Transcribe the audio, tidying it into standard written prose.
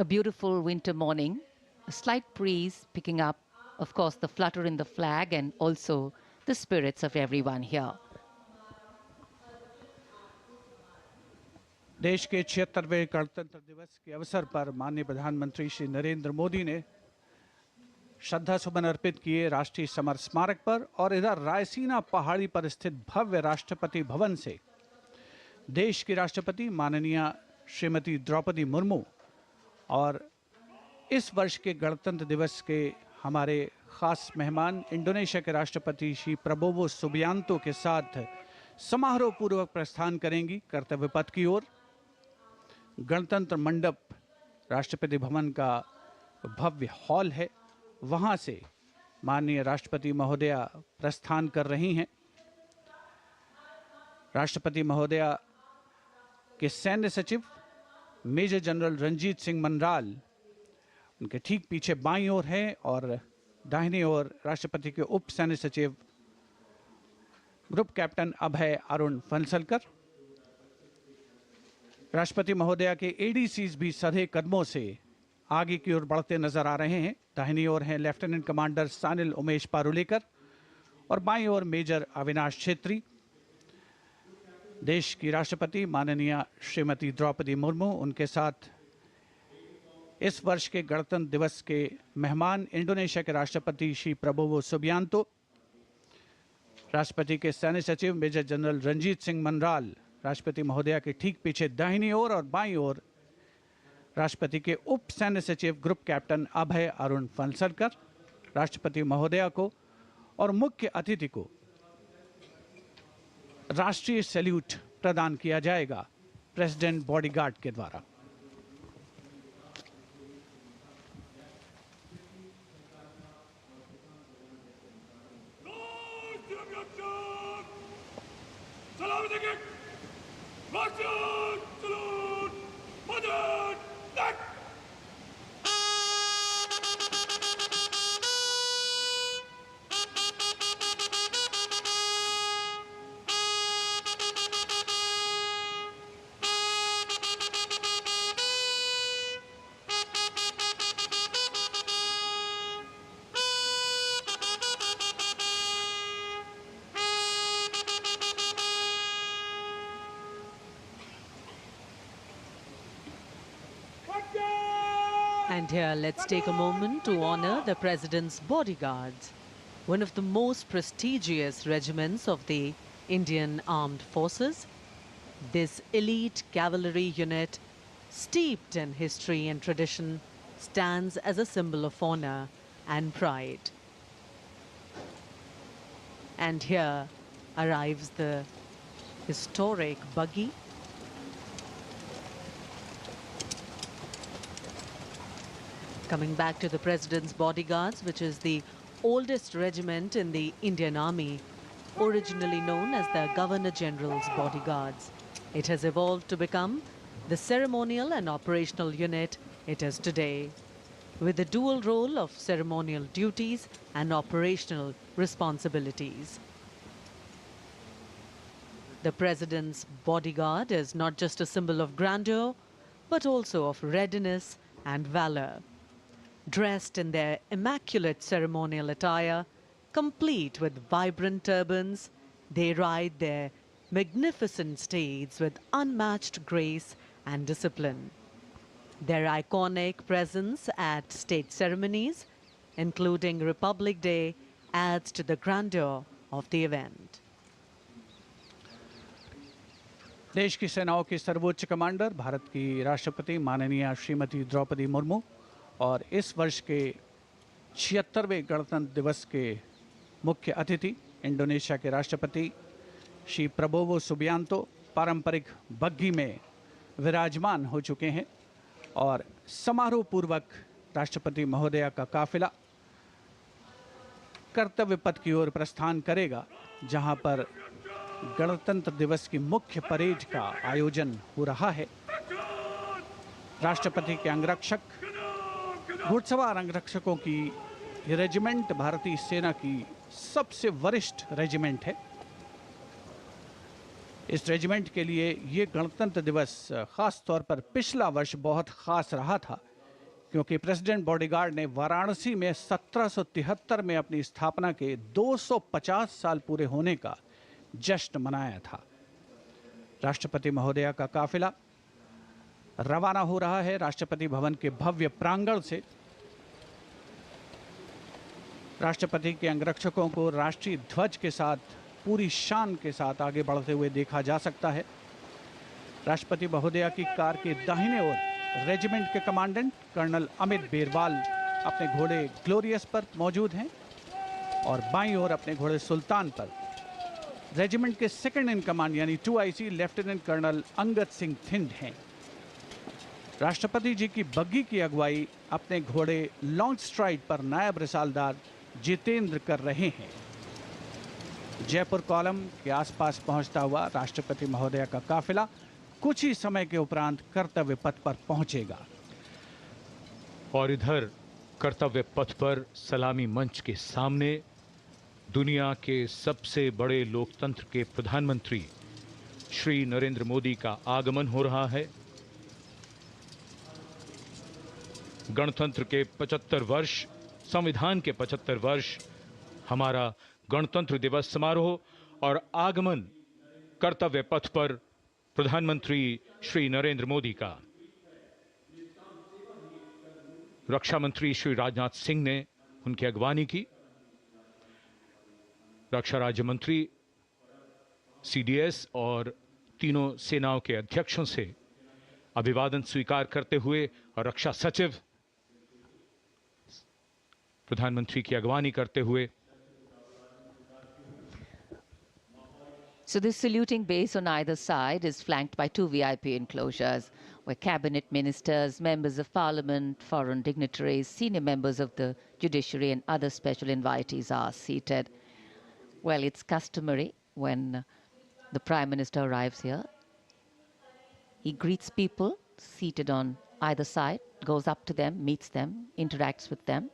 A beautiful winter morning, a slight breeze picking up, of course, the flutter in the flag and also the spirits of everyone here. देश के 76वें गणतंत्र दिवस के अवसर पर माननीय प्रधानमंत्री श्री नरेंद्र मोदी ने श्रद्धा सुमन अर्पित किए राष्ट्रीय समर स्मारक पर और इधर रायसीना पहाड़ी पर स्थित भव्य राष्ट्रपति भवन से देश की राष्ट्रपति माननीय श्रीमती द्रौपदी मुर्मू और इस वर्ष के गणतंत्र दिवस के हमारे खास मेहमान इंडोनेशिया के राष्ट्रपति श्री प्रबोवो सुबियांतो के साथ समारोह पूर्वक प्रस्थान करेंगी कर्तव्य पथ की ओर। गणतंत्र मंडप राष्ट्रपति भवन का भव्य हॉल है, वहां से माननीय राष्ट्रपति महोदया प्रस्थान कर रही हैं। राष्ट्रपति महोदया के सैन्य सचिव मेजर जनरल रंजीत सिंह मनराल उनके ठीक पीछे बाईं ओर हैं और दाहिनी ओर राष्ट्रपति के उप सैन्य सचिव ग्रुप कैप्टन अभय अरुण फंसलकर। राष्ट्रपति महोदया के एडीसीज भी सधे कदमों से आगे की ओर बढ़ते नजर आ रहे हैं। दाहिनी ओर हैं लेफ्टिनेंट कमांडर सानिल उमेश पारुलेकर और बाईं ओर मेजर अविनाश छेत्री। देश की राष्ट्रपति माननीय श्रीमती द्रौपदी मुर्मू, उनके साथ इस वर्ष के गणतंत्र दिवस के मेहमान इंडोनेशिया के राष्ट्रपति श्री प्रबोवो सुबियांतो, राष्ट्रपति के सैन्य सचिव मेजर जनरल रंजीत सिंह मनराल, राष्ट्रपति महोदया के ठीक पीछे दाहिनी ओर और बाईं ओर राष्ट्रपति के उप सैन्य सचिव ग्रुप कैप्टन अभय अरुण फंसलकर। राष्ट्रपति महोदया को और मुख्य अतिथि को राष्ट्रीय सैल्यूट प्रदान किया जाएगा प्रेसिडेंट बॉडीगार्ड के द्वारा। And here, let's take a moment to honor the President's bodyguards, one of the most prestigious regiments of the Indian Armed Forces. This elite cavalry unit, steeped in history and tradition, stands as a symbol of honor and pride. And here arrives the historic buggy. Coming back to the President's bodyguards, which is the oldest regiment in the Indian Army, originally known as the Governor General's bodyguards. It has evolved to become the ceremonial and operational unit it is today, with the dual role of ceremonial duties and operational responsibilities. The President's bodyguard is not just a symbol of grandeur, but also of readiness and valor. Dressed in their immaculate ceremonial attire, complete with vibrant turbans, they ride their magnificent steeds with unmatched grace and discipline. Their iconic presence at state ceremonies, including Republic Day, adds to the grandeur of the event. देश की सेनाओं की सर्वोच्च commander Bharat की राष्ट्रपति माननीय श्रीमती द्रौपदी मुर्मू और इस वर्ष के 76वें गणतंत्र दिवस के मुख्य अतिथि इंडोनेशिया के राष्ट्रपति श्री प्रबोवो सुबियांतो पारंपरिक बग्घी में विराजमान हो चुके हैं और समारोह पूर्वक राष्ट्रपति महोदया का काफिला कर्तव्य पथ की ओर प्रस्थान करेगा, जहां पर गणतंत्र दिवस की मुख्य परेड का आयोजन हो रहा है। राष्ट्रपति के अंगरक्षक, घुड़सवार अंगरक्षकों की ये रेजिमेंट भारतीय सेना की सबसे वरिष्ठ रेजिमेंट है। इस रेजिमेंट के लिए ये गणतंत्र दिवस खास तौर पर पिछला वर्ष बहुत खास रहा था, क्योंकि प्रेसिडेंट बॉडीगार्ड ने वाराणसी में 1773 में अपनी स्थापना के 250 साल पूरे होने का जश्न मनाया था। राष्ट्रपति महोदया का काफिला रवाना हो रहा है राष्ट्रपति भवन के भव्य प्रांगण से। राष्ट्रपति के अंगरक्षकों को राष्ट्रीय ध्वज के साथ पूरी शान के साथ आगे बढ़ते हुए देखा जा सकता है। राष्ट्रपति महोदया की कार के दाहिने ओर रेजिमेंट के कमांडेंट कर्नल अमित बेरवाल अपने घोड़े ग्लोरियस पर मौजूद हैं और बाईं ओर अपने घोड़े सुल्तान पर रेजिमेंट के सेकंड इन कमांड यानी 2IC lieutenant colonel Angad Singh Thind हैं। राष्ट्रपति जी की बग्गी की अगुवाई अपने घोड़े लॉन्ग स्ट्राइड पर नायब रिसालदार जितेंद्र कर रहे हैं। जयपुर कॉलम के आसपास पहुंचता हुआ राष्ट्रपति महोदया का काफिला कुछ ही समय के उपरांत कर्तव्य पथ पर पहुंचेगा। और इधर कर्तव्य पथ पर सलामी मंच के सामने दुनिया के सबसे बड़े लोकतंत्र के प्रधानमंत्री श्री नरेंद्र मोदी का आगमन हो रहा है। गणतंत्र के 75 वर्ष, संविधान के 75 वर्ष, हमारा गणतंत्र दिवस समारोह और आगमन कर्तव्य पथ पर प्रधानमंत्री श्री नरेंद्र मोदी का। रक्षा मंत्री श्री राजनाथ सिंह ने उनकी अगवानी की। रक्षा राज्य मंत्री CDS और तीनों सेनाओं के अध्यक्षों से अभिवादन स्वीकार करते हुए और रक्षा सचिव प्रधानमंत्री की अगवानी करते हुए। So this saluting base on either side is flanked by 2 VIP enclosures where cabinet ministers, members of parliament, foreign dignitaries, senior members of the judiciary and other special invitees are seated. Well, it's customary when the Prime Minister arrives here. He greets people seated on either side, goes up to them, meets them, interacts with them.